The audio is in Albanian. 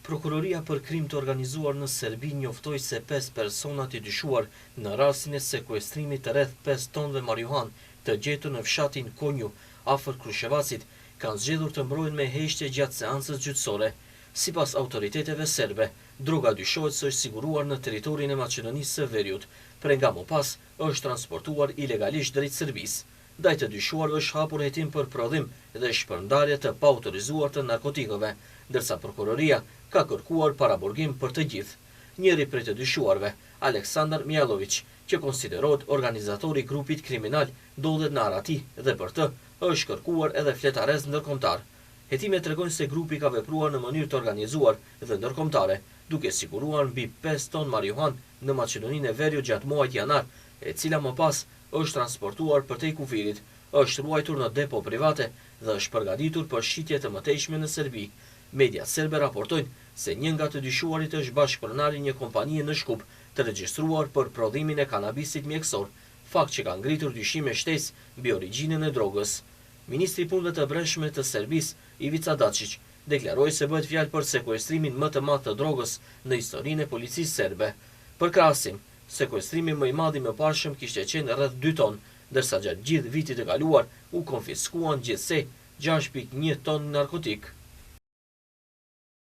Prokuroria për krim të organizuar në Serbi njoftoi se 5 persona të dyshuar në rastin e sekuestrimit të rreth 5 tonëve marijuan të gjetur në fshatin Konju, afër Krushevacit, kanë zgjedhur të mbrohen me heshtje gjatë seancës gjyqësore. Sipas autoriteteve serbe, droga dyshohet se është siguruar në territorin e Maqedonisë së Veriut, por nga më pas është transportuar ilegalisht drejt Serbisë. Ndaj të dyshuar është hapur hetim për prodhim dhe shpërndarje të paautorizuar të narkotikëve, ndërsa prokuroria ka kërkuar paraburgim për të gjithë. Njëri prej të dyshuarve, Aleksandar Mijalović, që konsiderohet organizatori i grupit kriminal, ndodhet në Arati dhe për të është kërkuar edhe fletarez ndërkombëtar. Hetimet tregojnë se grupi ka vepruar në mënyrë të organizuar dhe ndërkombëtare, duke siguruar mbi 5 tonë marijuan në Maqedoninë e Veriut gjatë muajit janar, e cila më pas është transportuar përtej kufirit, është ruajtur në depo private dhe është përgatitur për shitje të mëtejshme në Serbi. Media serbe raportojnë se një nga të dyshuarit është bashkëpronari i një kompanie në Shkup të regjistruar për prodhimin e kanabisit mjekësor, fakt që ka ngritur dyshime shtesë mbi origjinën e drogës. Ministri i Punëve të Brendshme të Serbisë, Ivica Dačić, deklaroi se bëhet fjalë për sekuestrimin më të madh të drogës në historinë e policisë serbe. Për krahasim, sekuestrimi më i madh i mëparshëm kishte qenë rreth 2 tonë, ndërsa gjatë gjithë vitit të kaluar u konfiskuan gjithsej 6,1 tonë narkotik.